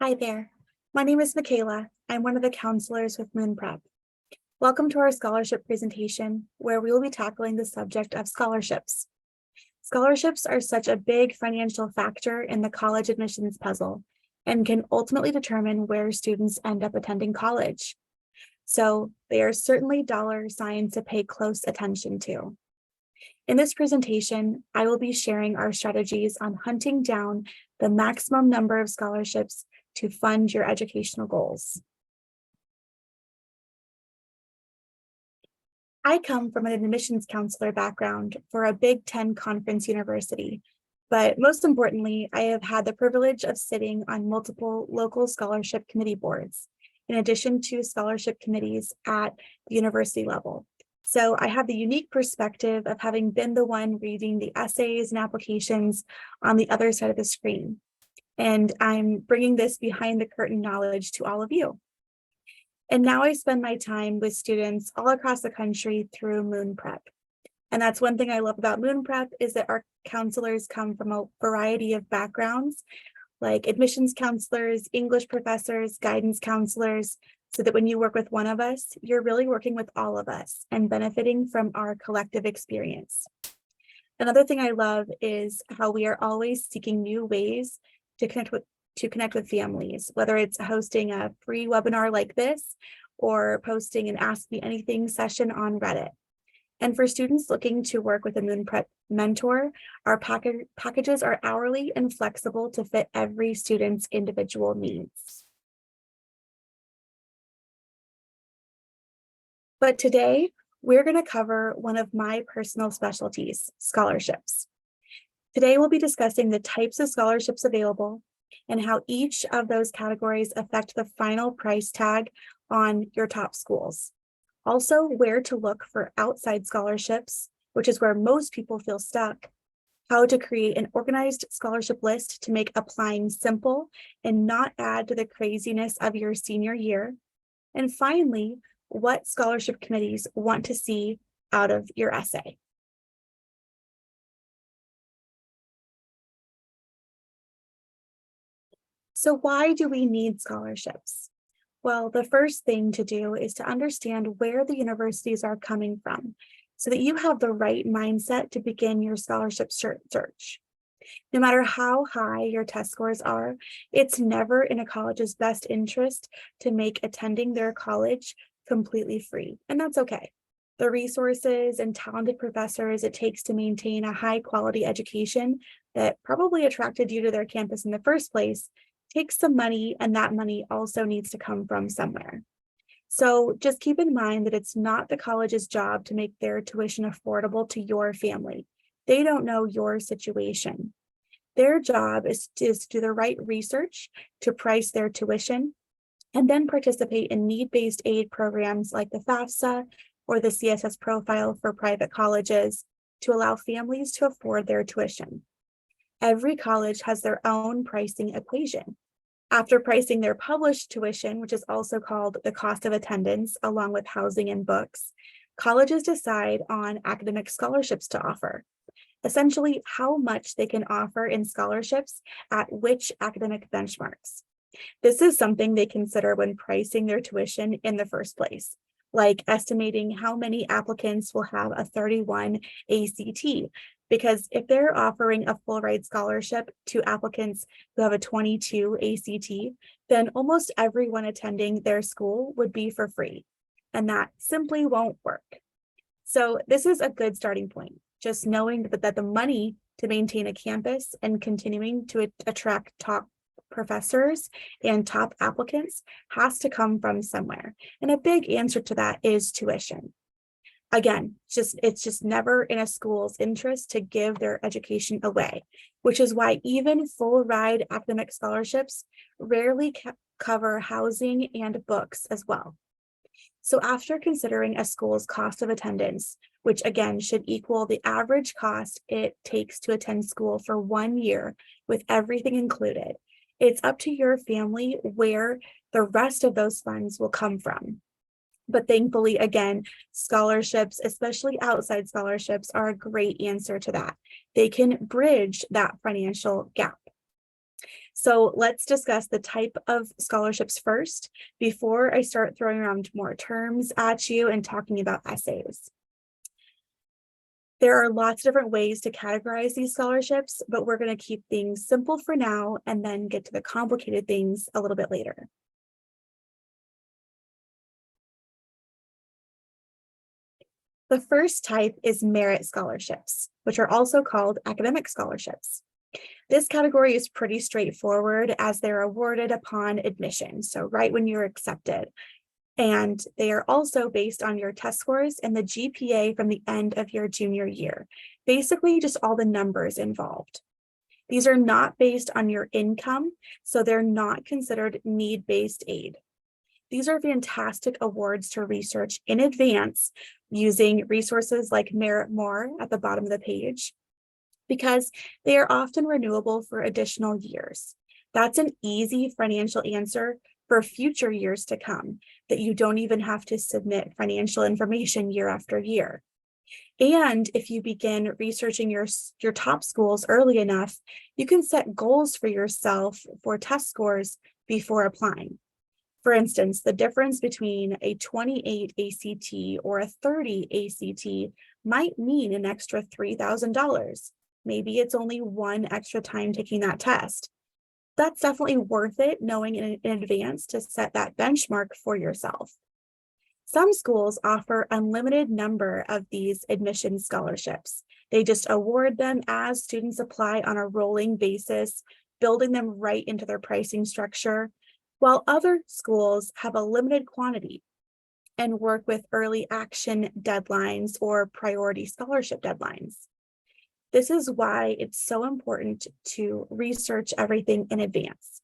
Hi there. My name is Michaela. I'm one of the counselors with Moon Prep. Welcome to our scholarship presentation, where we will be tackling the subject of scholarships. Scholarships are such a big financial factor in the college admissions puzzle and can ultimately determine where students end up attending college. So they are certainly dollar signs to pay close attention to. In this presentation, I will be sharing our strategies on hunting down the maximum number of scholarships to fund your educational goals. I come from an admissions counselor background for a Big Ten conference university, but most importantly, I have had the privilege of sitting on multiple local scholarship committee boards, in addition to scholarship committees at the university level. So I have the unique perspective of having been the one reading the essays and applications on the other side of the screen. And I'm bringing this behind the curtain knowledge to all of you. And now I spend my time with students all across the country through Moon Prep. And that's one thing I love about Moon Prep is that our counselors come from a variety of backgrounds, like admissions counselors, English professors, guidance counselors, so that when you work with one of us, you're really working with all of us and benefiting from our collective experience. Another thing I love is how we are always seeking new ways to connect with families, whether it's hosting a free webinar like this or posting an Ask Me Anything session on Reddit. And for students looking to work with a Moon Prep mentor, our packages are hourly and flexible to fit every student's individual needs. But today, we're going to cover one of my personal specialties, scholarships. Today, we'll be discussing the types of scholarships available and how each of those categories affect the final price tag on your top schools. Also, where to look for outside scholarships, which is where most people feel stuck, how to create an organized scholarship list to make applying simple and not add to the craziness of your senior year, and finally, what scholarship committees want to see out of your essay. So why do we need scholarships? Well, the first thing to do is to understand where the universities are coming from so that you have the right mindset to begin your scholarship search. No matter how high your test scores are, it's never in a college's best interest to make attending their college completely free, and that's okay. The resources and talented professors it takes to maintain a high quality education that probably attracted you to their campus in the first place takes some money, and that money also needs to come from somewhere. So just keep in mind that it's not the college's job to make their tuition affordable to your family. They don't know your situation. Their job is to do the right research to price their tuition and then participate in need-based aid programs like the FAFSA or the CSS profile for private colleges to allow families to afford their tuition. Every college has their own pricing equation. After pricing their published tuition, which is also called the cost of attendance, along with housing and books, colleges decide on academic scholarships to offer. Essentially, how much they can offer in scholarships at which academic benchmarks. This is something they consider when pricing their tuition in the first place, like estimating how many applicants will have a 31 ACT, because if they're offering a full ride scholarship to applicants who have a 22 ACT, then almost everyone attending their school would be for free, and that simply won't work. So this is a good starting point, just knowing that the money to maintain a campus and continuing to attract top professors and top applicants has to come from somewhere. And a big answer to that is tuition. Again, it's just never in a school's interest to give their education away, which is why even full ride academic scholarships rarely cover housing and books as well. So after considering a school's cost of attendance, which again should equal the average cost it takes to attend school for 1 year with everything included, it's up to your family where the rest of those funds will come from. But thankfully, again, scholarships, especially outside scholarships, are a great answer to that. They can bridge that financial gap. So let's discuss the type of scholarships first before I start throwing around more terms at you and talking about essays. There are lots of different ways to categorize these scholarships, but we're going to keep things simple for now and then get to the complicated things a little bit later. The first type is merit scholarships, which are also called academic scholarships. This category is pretty straightforward as they're awarded upon admission, so right when you're accepted. And they are also based on your test scores and the GPA from the end of your junior year, basically just all the numbers involved. These are not based on your income, so they're not considered need-based aid. These are fantastic awards to research in advance using resources like Merit More at the bottom of the page, because they are often renewable for additional years. That's an easy financial answer for future years to come, that you don't even have to submit financial information year after year. And if you begin researching your top schools early enough, you can set goals for yourself for test scores before applying. For instance, the difference between a 28 ACT or a 30 ACT might mean an extra $3,000. Maybe it's only one extra time taking that test. That's definitely worth it, knowing in advance to set that benchmark for yourself. Some schools offer unlimited number of these admission scholarships. They just award them as students apply on a rolling basis, building them right into their pricing structure, while other schools have a limited quantity and work with early action deadlines or priority scholarship deadlines. This is why it's so important to research everything in advance.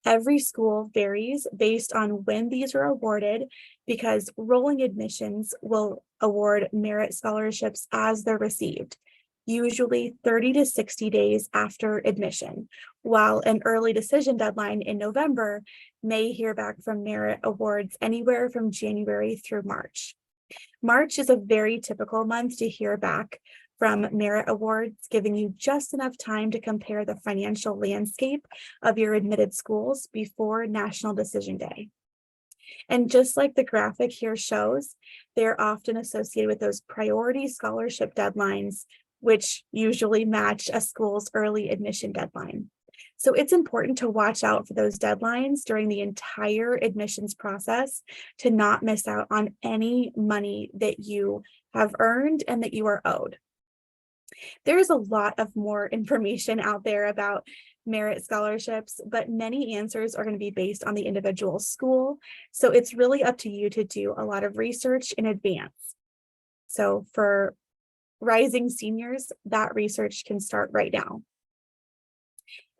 Every school varies based on when these are awarded, because rolling admissions will award merit scholarships as they're received, usually 30 to 60 days after admission, while an early decision deadline in November may hear back from merit awards anywhere from January through March. March is a very typical month to hear back from merit awards, giving you just enough time to compare the financial landscape of your admitted schools before National Decision Day. And just like the graphic here shows, they're often associated with those priority scholarship deadlines, which usually match a school's early admission deadline. So it's important to watch out for those deadlines during the entire admissions process to not miss out on any money that you have earned and that you are owed. There's a lot of more information out there about merit scholarships, but many answers are going to be based on the individual school. So it's really up to you to do a lot of research in advance. So for rising seniors, that research can start right now.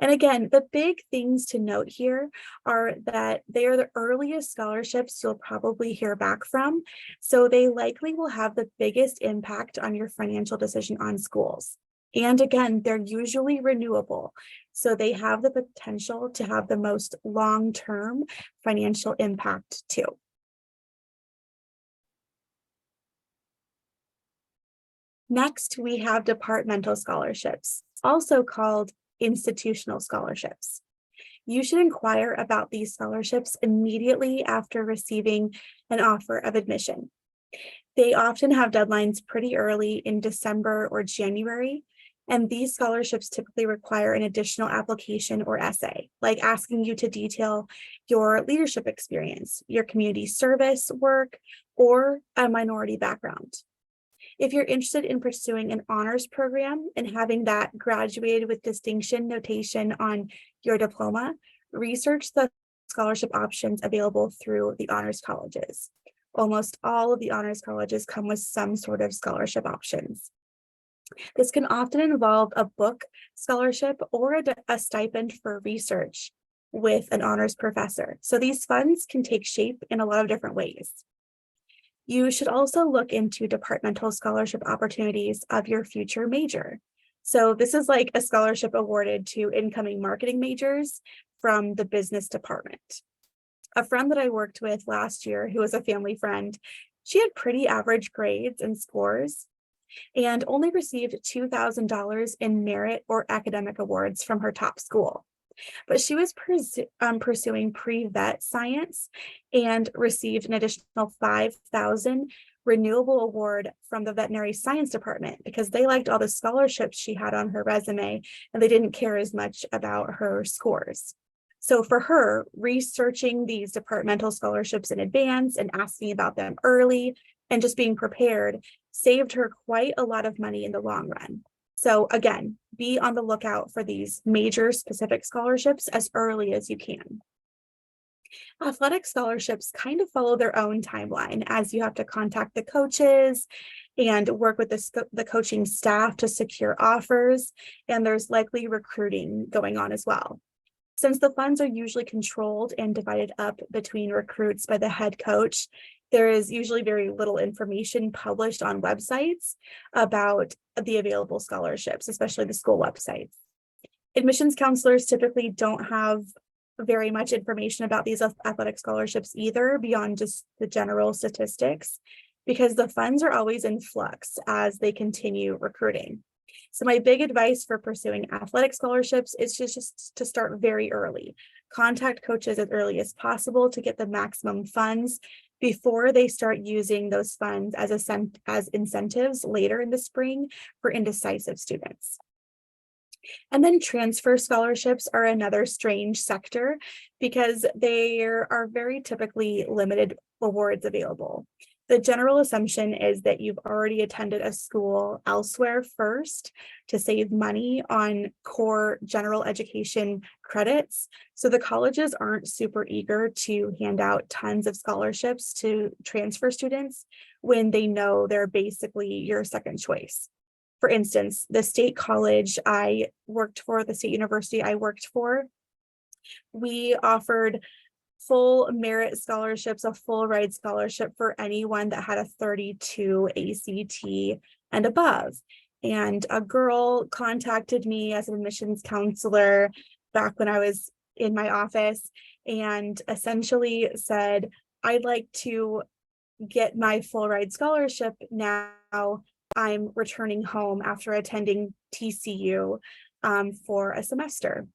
And again, the big things to note here are that they are the earliest scholarships you'll probably hear back from, so they likely will have the biggest impact on your financial decision on schools. And again, they're usually renewable, so they have the potential to have the most long-term financial impact too. Next, we have departmental scholarships, also called institutional scholarships. You should inquire about these scholarships immediately after receiving an offer of admission. They often have deadlines pretty early in December or January, and these scholarships typically require an additional application or essay, like asking you to detail your leadership experience, your community service work, or a minority background. If you're interested in pursuing an honors program and having that graduated with distinction notation on your diploma, research the scholarship options available through the honors colleges. Almost all of the honors colleges come with some sort of scholarship options. This can often involve a book scholarship or a stipend for research with an honors professor. So these funds can take shape in a lot of different ways. You should also look into departmental scholarship opportunities of your future major. So this is like a scholarship awarded to incoming marketing majors from the business department. A friend that I worked with last year, who was a family friend, she had pretty average grades and scores and only received $2,000 in merit or academic awards from her top school. But she was pursuing pre-vet science and received an additional 5,000 renewable award from the veterinary science department because they liked all the scholarships she had on her resume and they didn't care as much about her scores. So for her, researching these departmental scholarships in advance and asking about them early and just being prepared saved her quite a lot of money in the long run. So again, be on the lookout for these major specific scholarships as early as you can. Athletic scholarships kind of follow their own timeline as you have to contact the coaches and work with the coaching staff to secure offers, and there's likely recruiting going on as well. Since the funds are usually controlled and divided up between recruits by the head coach, there is usually very little information published on websites about the available scholarships, especially the school websites. Admissions counselors typically don't have very much information about these athletic scholarships either, beyond just the general statistics, because the funds are always in flux as they continue recruiting. So my big advice for pursuing athletic scholarships is just to start very early. Contact coaches as early as possible to get the maximum funds before they start using those funds as incentives later in the spring for indecisive students. And then transfer scholarships are another strange sector because there are very typically limited awards available. The general assumption is that you've already attended a school elsewhere first to save money on core general education credits. So the colleges aren't super eager to hand out tons of scholarships to transfer students when they know they're basically your second choice. For instance, the state college I worked for, the state university I worked for, we offered full merit scholarships, a full ride scholarship for anyone that had a 32 ACT and above. And a girl contacted me as an admissions counselor back when I was in my office and essentially said, I'd like to get my full ride scholarship now. I'm returning home after attending TCU for a semester.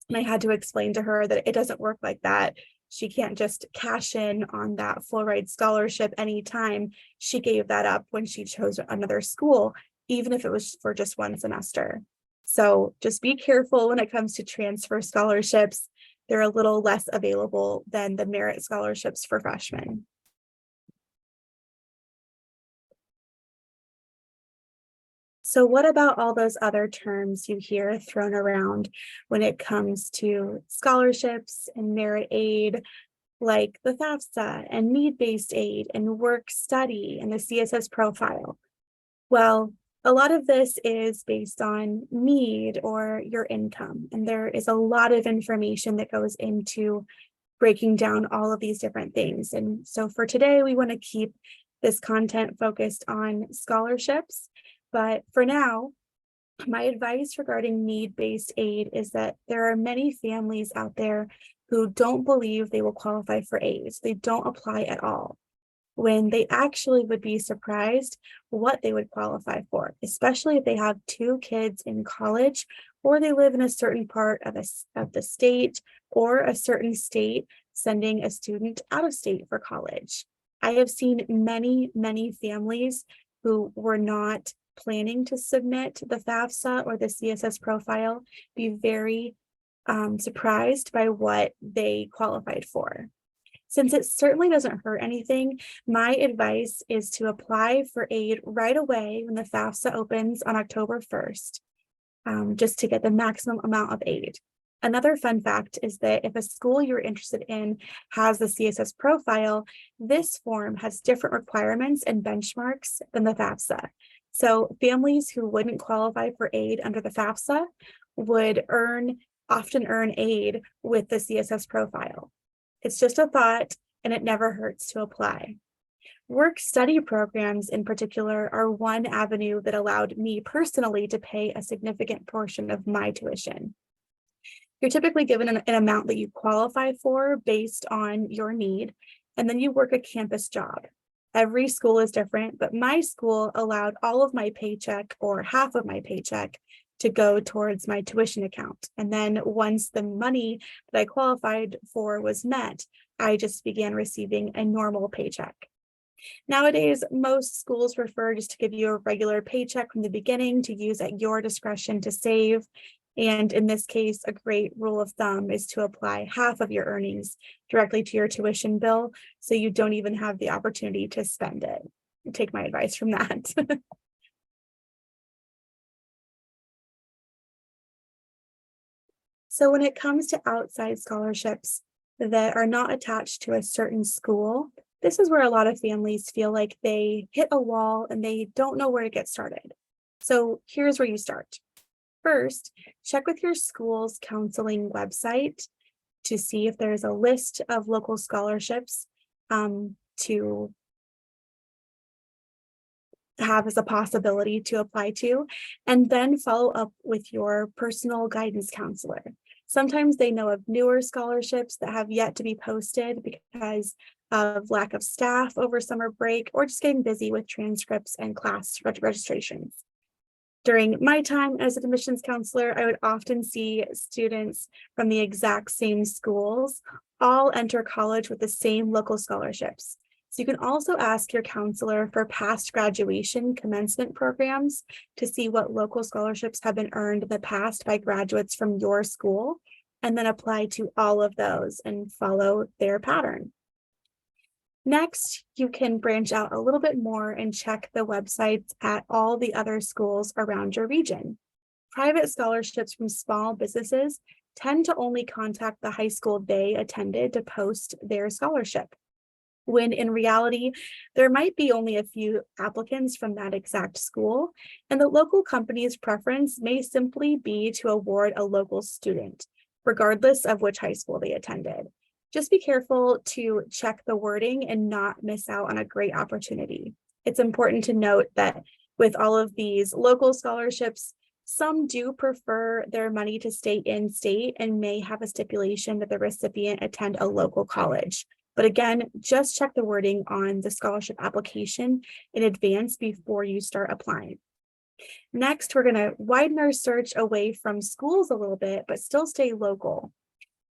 And I had to explain to her that it doesn't work like that. She can't just cash in on that full ride scholarship anytime. She gave that up when she chose another school, even if it was for just one semester. So just be careful when it comes to transfer scholarships. They're a little less available than the merit scholarships for freshmen. So what about all those other terms you hear thrown around when it comes to scholarships and merit aid, like the FAFSA and need-based aid and work study and the CSS profile? Well, a lot of this is based on need or your income, and there is a lot of information that goes into breaking down all of these different things. And so for today, we want to keep this content focused on scholarships. But for now, my advice regarding need-based aid is that there are many families out there who don't believe they will qualify for aid. They don't apply at all, when they actually would be surprised what they would qualify for, especially if they have 2 kids in college or they live in a certain part of the state or a certain state sending a student out of state for college. I have seen many, many families who were not planning to submit the FAFSA or the CSS profile be very surprised by what they qualified for. Since it certainly doesn't hurt anything, my advice is to apply for aid right away when the FAFSA opens on October 1st, just to get the maximum amount of aid. Another fun fact is that if a school you're interested in has the CSS profile, this form has different requirements and benchmarks than the FAFSA. So families who wouldn't qualify for aid under the FAFSA would often earn aid with the CSS profile. It's just a thought, and it never hurts to apply. Work study programs in particular are one avenue that allowed me personally to pay a significant portion of my tuition. You're typically given an amount that you qualify for based on your need, and then you work a campus job. Every school is different, but my school allowed all of my paycheck or half of my paycheck to go towards my tuition account. And then once the money that I qualified for was met, I just began receiving a normal paycheck. Nowadays, most schools prefer just to give you a regular paycheck from the beginning to use at your discretion to save. And in this case, a great rule of thumb is to apply half of your earnings directly to your tuition bill, so you don't even have the opportunity to spend it. Take my advice from that. So when it comes to outside scholarships that are not attached to a certain school, this is where a lot of families feel like they hit a wall and they don't know where to get started. So here's where you start. First, check with your school's counseling website to see if there's a list of local scholarships to have as a possibility to apply to, and then follow up with your personal guidance counselor. Sometimes they know of newer scholarships that have yet to be posted because of lack of staff over summer break or just getting busy with transcripts and class registrations. During my time as an admissions counselor, I would often see students from the exact same schools all enter college with the same local scholarships. So you can also ask your counselor for past graduation commencement programs to see what local scholarships have been earned in the past by graduates from your school, and then apply to all of those and follow their pattern. Next, you can branch out a little bit more and check the websites at all the other schools around your region. Private scholarships from small businesses tend to only contact the high school they attended to post their scholarship, when in reality, there might be only a few applicants from that exact school, and the local company's preference may simply be to award a local student, regardless of which high school they attended. Just be careful to check the wording and not miss out on a great opportunity. It's important to note that with all of these local scholarships, some do prefer their money to stay in state and may have a stipulation that the recipient attend a local college. But again, just check the wording on the scholarship application in advance before you start applying. Next, we're going to widen our search away from schools a little bit, but still stay local.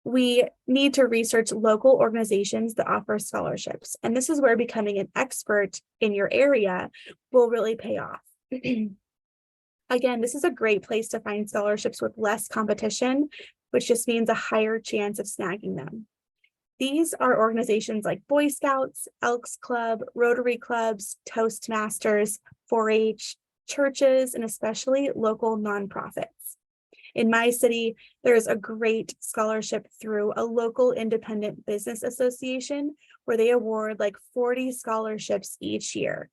We need to research local organizations that offer scholarships. And this is where becoming an expert in your area will really pay off. Again, this is a great place to find scholarships with less competition, which just means a higher chance of snagging them. These are organizations like Boy Scouts, Elks Club, Rotary Clubs, Toastmasters, 4-H, churches, and especially local nonprofits. In my city, there's a great scholarship through a local independent business association where they award like 40 scholarships each year.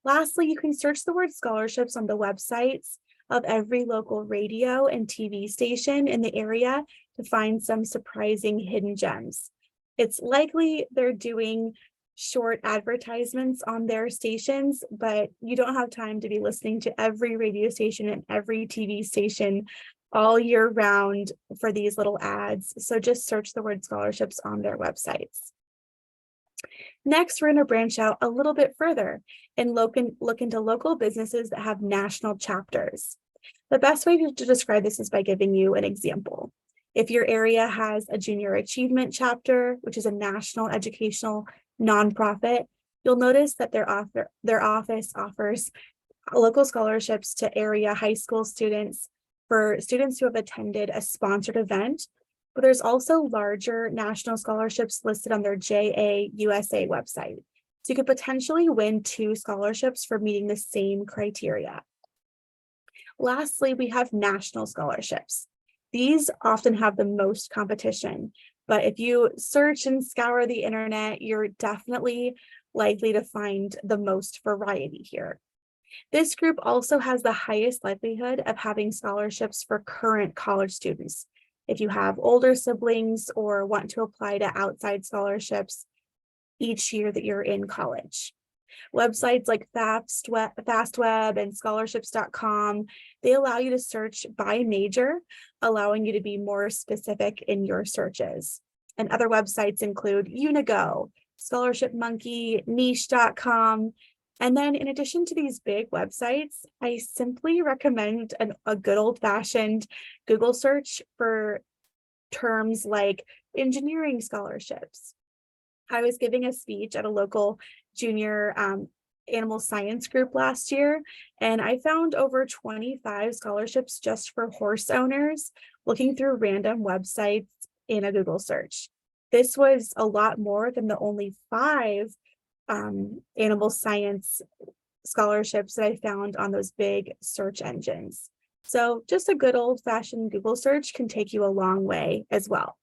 Lastly, you can search the word scholarships on the websites of every local radio and TV station in the area to find some surprising hidden gems. It's likely they're doing short advertisements on their stations, but you don't have time to be listening to every radio station and every TV station all year round for these little ads. So just search the word scholarships on their websites. Next, we're going to branch out a little bit further and look into local businesses that have national chapters. The best way to describe this is by giving you an example. If your area has a junior achievement chapter, which is a national educational nonprofit, you'll notice that their office offers local scholarships to area high school students for students who have attended a sponsored event, but there's also larger national scholarships listed on their JAUSA website. So you could potentially win 2 scholarships for meeting the same criteria. Lastly, we have national scholarships. These often have the most competition, but if you search and scour the internet, you're definitely likely to find the most variety here. This group also has the highest likelihood of having scholarships for current college students. If you have older siblings or want to apply to outside scholarships each year that you're in college. Websites like FastWeb and scholarships.com, they allow you to search by major, allowing you to be more specific in your searches. And other websites include Unigo, Scholarship Monkey, niche.com, And then in addition to these big websites, I simply recommend a good old-fashioned Google search for terms like engineering scholarships. I was giving a speech at a local junior animal science group last year, and I found over 25 scholarships just for horse owners looking through random websites in a Google search. This was a lot more than the only 5 animal science scholarships that I found on those big search engines. So just a good old-fashioned Google search can take you a long way as well.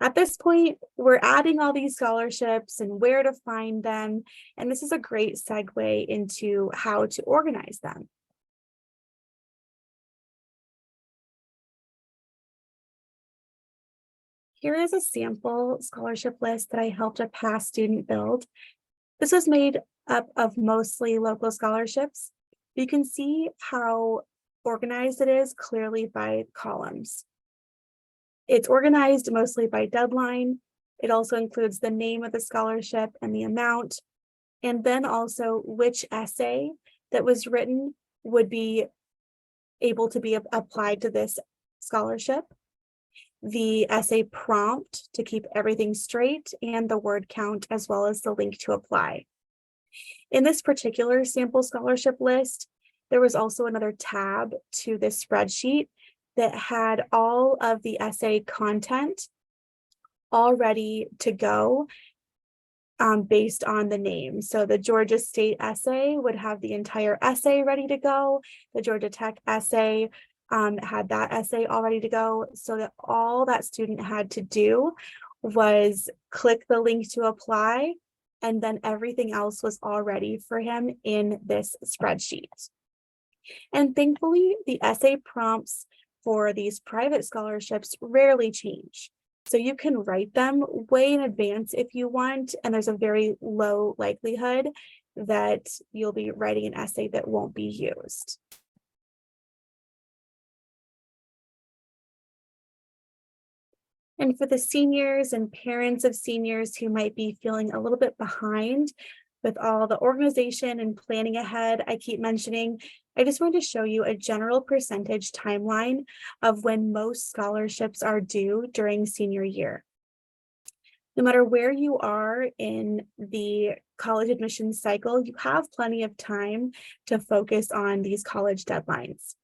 At this point, we're adding all these scholarships and where to find them, and this is a great segue into how to organize them. Here is a sample scholarship list that I helped a past student build. This was made up of mostly local scholarships. You can see how organized it is clearly by columns. It's organized mostly by deadline. It also includes the name of the scholarship and the amount, and then also which essay that was written would be able to be applied to this scholarship, the essay prompt to keep everything straight, and the word count, as well as the link to apply. In this particular sample scholarship list, there was also another tab to this spreadsheet that had all of the essay content all ready to go based on the name. So the Georgia State essay would have the entire essay ready to go. The Georgia Tech essay had that essay all ready to go, so that all that student had to do was click the link to apply, and then everything else was all ready for him in this spreadsheet. And thankfully, the essay prompts for these private scholarships rarely change. So you can write them way in advance if you want, and there's a very low likelihood that you'll be writing an essay that won't be used. And for the seniors and parents of seniors who might be feeling a little bit behind with all the organization and planning ahead I keep mentioning, I just wanted to show you a general percentage timeline of when most scholarships are due during senior year. No matter where you are in the college admissions cycle, you have plenty of time to focus on these college deadlines,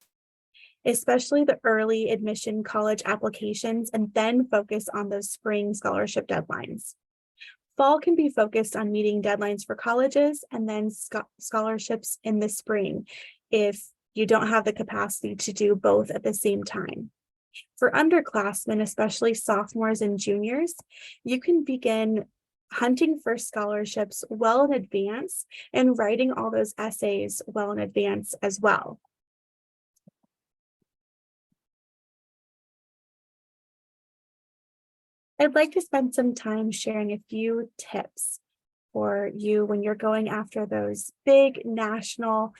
especially the early admission college applications, and then focus on those spring scholarship deadlines. Fall can be focused on meeting deadlines for colleges, and then scholarships in the spring if you don't have the capacity to do both at the same time. For underclassmen, especially sophomores and juniors, you can begin hunting for scholarships well in advance and writing all those essays well in advance as well. I'd like to spend some time sharing a few tips for you when you're going after those big national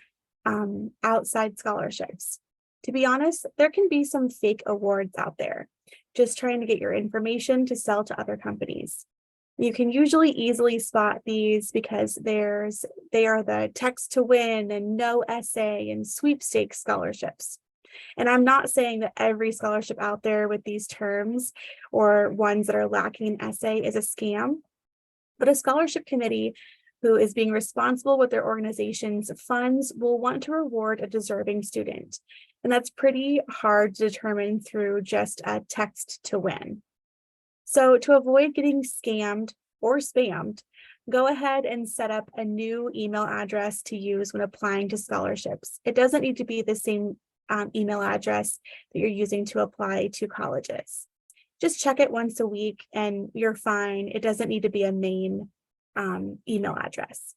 outside scholarships. To be honest, there can be some fake awards out there, just trying to get your information to sell to other companies. You can usually easily spot these because they are the text to win and no essay and sweepstakes scholarships. And I'm not saying that every scholarship out there with these terms or ones that are lacking an essay is a scam, but a scholarship committee who is being responsible with their organization's funds will want to reward a deserving student. And that's pretty hard to determine through just a text to win. So to avoid getting scammed or spammed, go ahead and set up a new email address to use when applying to scholarships. It doesn't need to be the same email address that you're using to apply to colleges. Just check it once a week and you're fine. It doesn't need to be a main email address.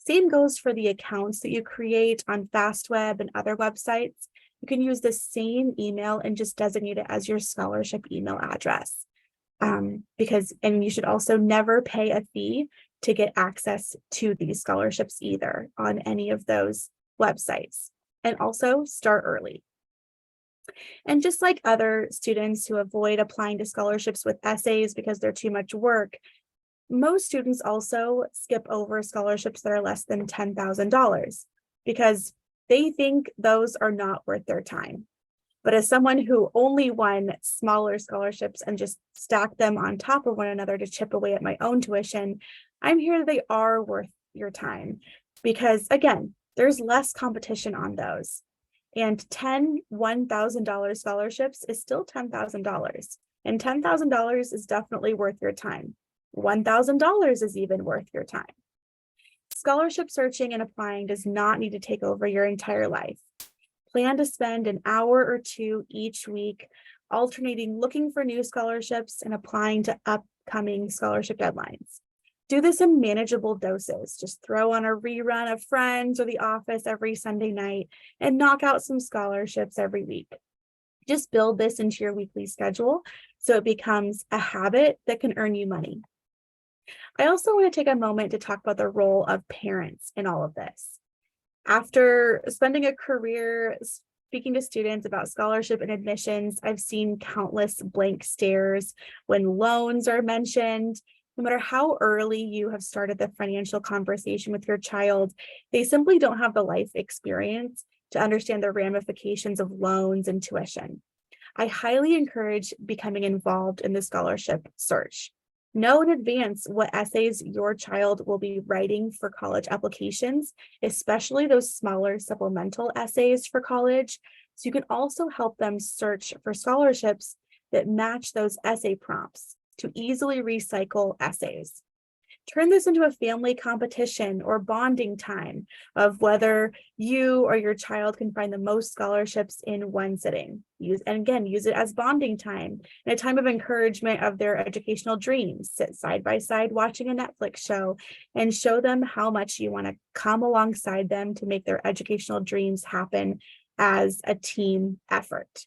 Same goes for the accounts that you create on FastWeb and other websites. You can use the same email and just designate it as your scholarship email address. And you should also never pay a fee to get access to these scholarships either on any of those websites. And also start early. And just like other students who avoid applying to scholarships with essays because they're too much work, Most students also skip over scholarships that are less than $10,000 because they think those are not worth their time. But as someone who only won smaller scholarships and just stacked them on top of one another to chip away at my own tuition, I'm here that they are worth your time because, again, there's less competition on those. And 10 $1,000 scholarships is still $10,000. And $10,000 is definitely worth your time. $1,000 is even worth your time. Scholarship searching and applying does not need to take over your entire life. Plan to spend an hour or two each week alternating looking for new scholarships and applying to upcoming scholarship deadlines. Do this in manageable doses. Just throw on a rerun of Friends or The Office every Sunday night and knock out some scholarships every week. Just build this into your weekly schedule so it becomes a habit that can earn you money. I also want to take a moment to talk about the role of parents in all of this. After spending a career speaking to students about scholarship and admissions, I've seen countless blank stares when loans are mentioned. No matter how early you have started the financial conversation with your child, they simply don't have the life experience to understand the ramifications of loans and tuition. I highly encourage becoming involved in the scholarship search. Know in advance what essays your child will be writing for college applications, especially those smaller supplemental essays for college, so you can also help them search for scholarships that match those essay prompts to easily recycle essays. Turn this into a family competition or bonding time of whether you or your child can find the most scholarships in one sitting. Use it as bonding time and a time of encouragement of their educational dreams. Sit side by side watching a Netflix show and show them how much you want to come alongside them to make their educational dreams happen as a team effort.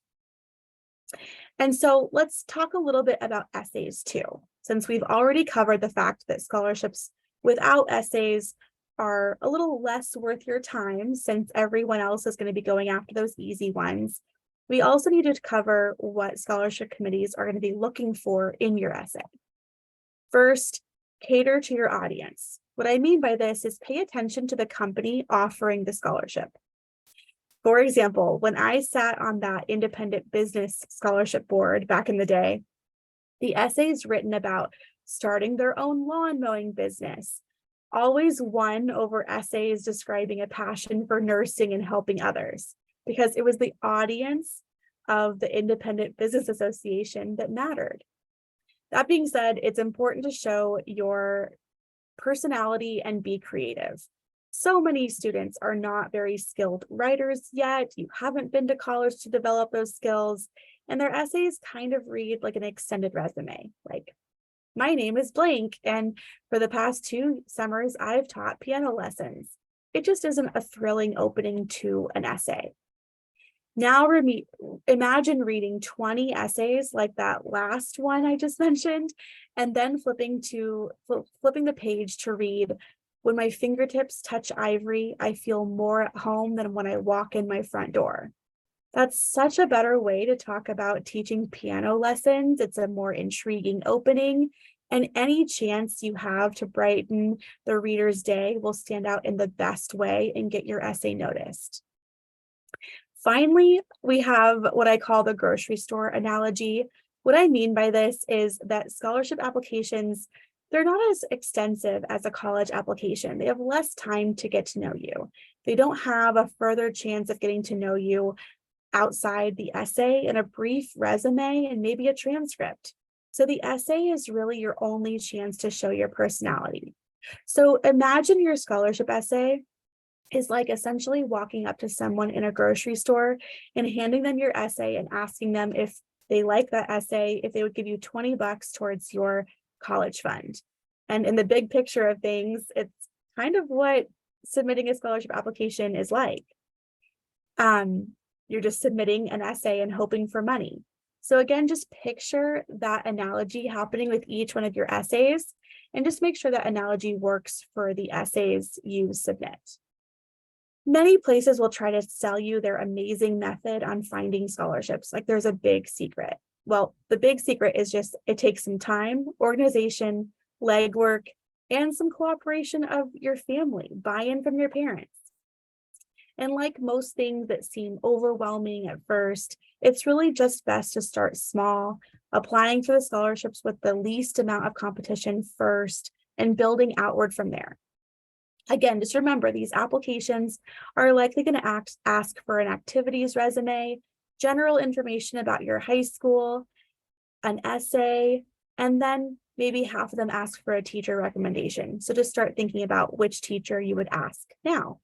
And so let's talk a little bit about essays too, since we've already covered the fact that scholarships without essays are a little less worth your time since everyone else is going to be going after those easy ones. We also need to cover what scholarship committees are going to be looking for in your essay. First, cater to your audience. What I mean by this is pay attention to the company offering the scholarship. For example, when I sat on that independent business scholarship board back in the day, the essays written about starting their own lawn mowing business always won over essays describing a passion for nursing and helping others, because it was the audience of the Independent Business Association that mattered. That being said, it's important to show your personality and be creative. So many students are not very skilled writers yet. You haven't been to college to develop those skills, and their essays kind of read like an extended resume. Like, my name is blank, and for the past 2 summers, I've taught piano lessons. It just isn't a thrilling opening to an essay. Now, imagine reading 20 essays like that last one I just mentioned, and then flipping the page to read, "When my fingertips touch ivory, I feel more at home than when I walk in my front door." That's such a better way to talk about teaching piano lessons. It's a more intriguing opening, and any chance you have to brighten the reader's day will stand out in the best way and get your essay noticed. Finally, we have what I call the grocery store analogy. What I mean by this is that scholarship applications, they're not as extensive as a college application. They have less time to get to know you. They don't have a further chance of getting to know you outside the essay and a brief resume and maybe a transcript. So the essay is really your only chance to show your personality. So imagine your scholarship essay is like essentially walking up to someone in a grocery store and handing them your essay and asking them if they like that essay, if they would give you $20 towards your college fund. And in the big picture of things, it's kind of what submitting a scholarship application is like. You're just submitting an essay and hoping for money. So again, just picture that analogy happening with each one of your essays and just make sure that analogy works for the essays you submit. Many places will try to sell you their amazing method on finding scholarships, like there's a big secret. Well, the big secret is just it takes some time, organization, legwork, and some cooperation of your family, buy-in from your parents. And like most things that seem overwhelming at first, it's really just best to start small, applying for the scholarships with the least amount of competition first, and building outward from there. Again, just remember these applications are likely going to ask for an activities resume, general information about your high school, an essay, and then maybe half of them ask for a teacher recommendation. So just start thinking about which teacher you would ask now.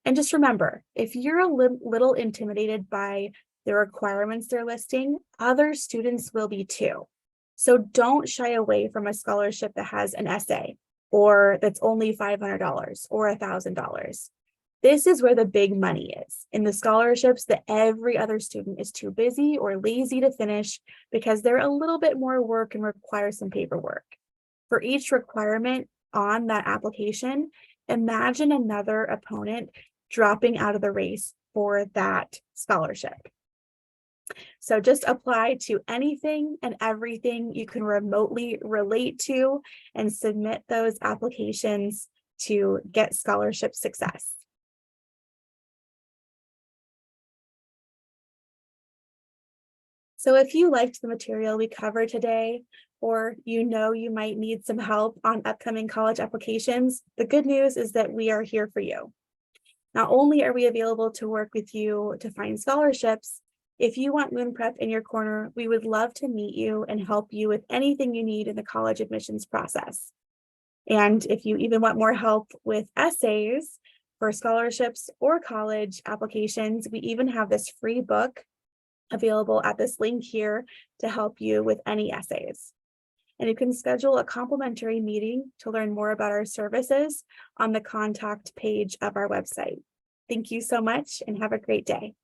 And just remember, if you're a little intimidated by the requirements they're listing, other students will be too. So don't shy away from a scholarship that has an essay or that's only $500 or $1,000. This is where the big money is, in the scholarships that every other student is too busy or lazy to finish because they're a little bit more work and require some paperwork. For each requirement on that application, imagine another opponent dropping out of the race for that scholarship. So just apply to anything and everything you can remotely relate to and submit those applications to get scholarship success. So if you liked the material we covered today, or you might need some help on upcoming college applications, the good news is that we are here for you. Not only are we available to work with you to find scholarships, if you want Moon Prep in your corner, we would love to meet you and help you with anything you need in the college admissions process. And if you even want more help with essays for scholarships or college applications, we even have this free book available at this link here to help you with any essays. And you can schedule a complimentary meeting to learn more about our services on the contact page of our website. Thank you so much and have a great day.